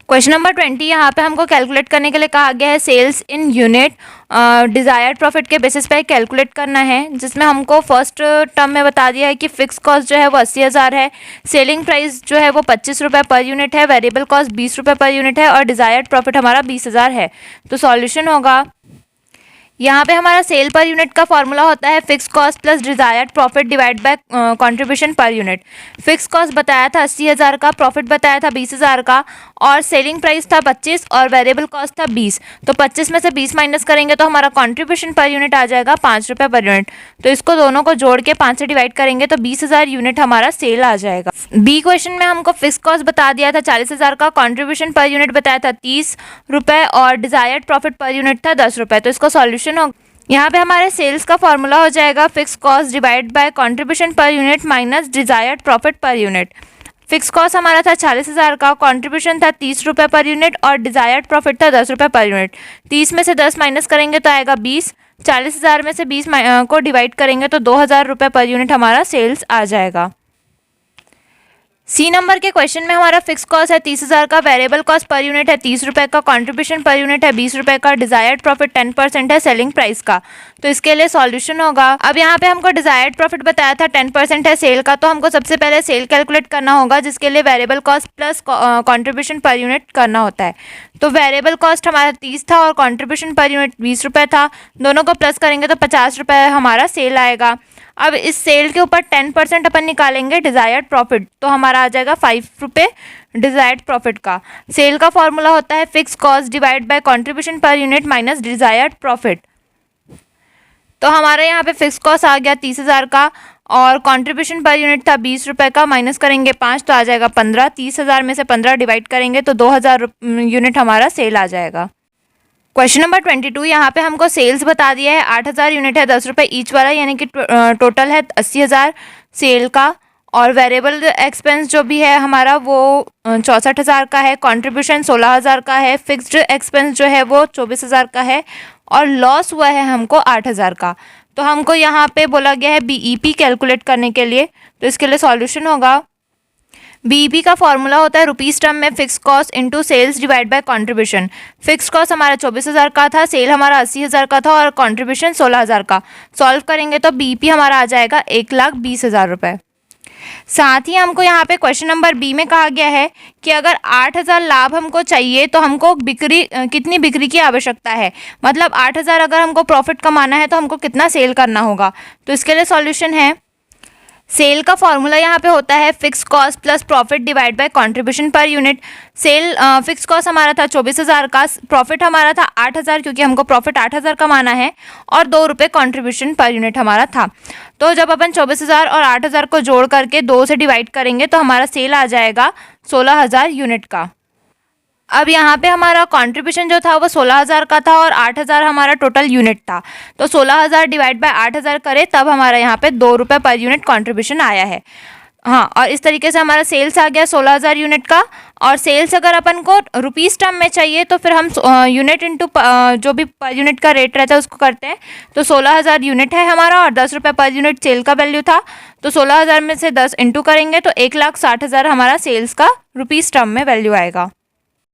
Question number 20 यहाँ पे हमको कैलकुलेट करने के लिए कहा गया है sales in unit desired profit के बेसिस पे कैलकुलेट करना है, जिसमें हमको फर्स्ट टर्म में बता दिया है कि फिक्स कॉस्ट जो है वो 80,000 है, सेलिंग प्राइस जो है वो 25 रुपये पर यूनिट है, वेरिएबल कॉस्ट 20 रुपये पर यूनिट है और डिज़ायर्ड प्रॉफिट हमारा 20,000 है। तो सॉल्यूशन होगा, यहाँ पे हमारा सेल पर यूनिट का फॉर्मूला होता है fix cost plus desired profit divide by contribution per unit. Fix cost बताया था 80,000 का, प्रॉफिट बताया था 20,000 का और सेलिंग प्राइस था 25 और वेरिएबल कॉस्ट था 20। तो 25 में से 20 माइनस करेंगे तो हमारा कंट्रीब्यूशन पर यूनिट आ जाएगा 5 रुपये पर यूनिट। तो इसको दोनों को जोड़ के 5 से डिवाइड करेंगे तो 20,000 यूनिट हमारा सेल आ जाएगा। बी क्वेश्चन में हमको फिक्स कॉस्ट बता दिया था 40,000 का, कंट्रीब्यूशन पर यूनिट बताया था 30 रुपये और डिजायर्ड प्रॉफिट पर यूनिट था 10 रुपये। तो इसको सॉल्यूशन यहाँ पे हमारे सेल्स का फॉर्मूला हो जाएगा fix cost divide by contribution per unit minus desired profit per unit. Fix cost हमारा था 40,000 का, कंट्रीब्यूशन था 30 रुपये पर यूनिट और डिजायर्ड प्रॉफिट था 10 रुपये पर यूनिट। 30 में से 10 माइनस करेंगे तो आएगा 20, 40,000 में से 20 को डिवाइड करेंगे तो 2,000 रुपये पर यूनिट हमारा सेल्स आ जाएगा। सी नंबर के क्वेश्चन में हमारा फिक्स कॉस्ट है 30,000 का, वेरिएबल कॉस्ट पर यूनिट है 30 रुपये का, कंट्रीब्यूशन पर यूनिट है 20 रुपये का, डिजायर्ड प्रॉफिट 10% है सेलिंग प्राइस का। तो इसके लिए सॉल्यूशन होगा, अब यहाँ पे हमको डिजायर्ड प्रॉफिट बताया था 10% है सेल का, तो हमको सबसे पहले सेल कैलकुलेट करना होगा, जिसके लिए variable cost plus contribution per unit करना होता है। तो वेरिएबल कॉस्ट हमारा 30 था और कंट्रीब्यूशन पर यूनिट 20 रुपये था, दोनों को प्लस करेंगे तो 50 रुपये हमारा सेल आएगा। अब इस सेल के ऊपर 10% अपन निकालेंगे डिजायर्ड प्रॉफिट, तो हमारा आ जाएगा 5 रुपये डिजायर्ड प्रॉफिट का। सेल का फॉर्मूला होता है fix cost divide by contribution per unit minus desired profit. तो हमारे यहाँ पे फिक्स कॉस्ट आ गया 30,000 का और कंट्रीब्यूशन पर यूनिट था 20 रुपये का, माइनस करेंगे 5 तो आ जाएगा 15। 30,000 में से 15 डिवाइड करेंगे तो 2,000 यूनिट हमारा सेल आ जाएगा। क्वेश्चन नंबर 22 यहाँ पे हमको सेल्स बता दिया है 8,000 यूनिट है 10 रुपये ईच वाला, यानी कि टोटल है 80,000 सेल का और वेरिएबल एक्सपेंस जो भी है हमारा वो 64,000 का है, कंट्रीब्यूशन 16,000 का है, फिक्स्ड एक्सपेंस जो है वो 24,000 का है और लॉस हुआ है हमको 8,000 का। तो हमको यहाँ पे बोला गया है बीईपी कैलकुलेट करने के लिए, तो इसके लिए सॉल्यूशन होगा, बीईपी का फॉर्मूला होता है रुपीस टर्म में fix cost into sales divide by contribution. Fix cost हमारा 24,000 का था, सेल हमारा 80,000 का था और कंट्रीब्यूशन 16,000 का। सॉल्व करेंगे तो बीईपी हमारा आ जाएगा 1,20,000 रुपये। साथ ही हमको यहाँ पे क्वेश्चन नंबर बी में कहा गया है कि अगर 8,000 लाभ हमको चाहिए तो हमको कितनी बिक्री की आवश्यकता है, मतलब 8,000 अगर हमको प्रॉफिट कमाना है तो हमको कितना सेल करना होगा। तो इसके लिए सॉल्यूशन है, सेल का फॉर्मूला यहाँ पे होता है fix cost plus profit divide by contribution per unit. Sale fix cost हमारा था 24,000 का, प्रॉफिट हमारा था 8,000 क्योंकि हमको प्रॉफिट 8,000 कमाना है और 2 रुपये कंट्रीब्यूशन पर यूनिट हमारा था। तो जब अपन 24,000 और 8,000 को जोड़ करके 2 से डिवाइड करेंगे तो हमारा सेल आ जाएगा 16,000 यूनिट का। अब यहाँ पे हमारा कंट्रीब्यूशन जो था वो 16,000 का था और 8,000 हमारा टोटल यूनिट था, तो 16,000 डिवाइड बाय 8,000 करें तब हमारा यहाँ पे 2 रुपये पर यूनिट कंट्रीब्यूशन आया है। हाँ, और इस तरीके से हमारा सेल्स आ गया 16,000 यूनिट का। और सेल्स अगर अपन को रुपीस टर्म में चाहिए तो फिर हम यूनिट इंटू जो भी पर यूनिट का रेट रहता है उसको करते हैं। तो 16,000 यूनिट है हमारा और 10 रुपये पर यूनिट सेल का वैल्यू था, तो 16,000 में से 10 इंटू करेंगे तो 1,60,000 हमारा सेल्स का रुपीस टर्म में वैल्यू आएगा।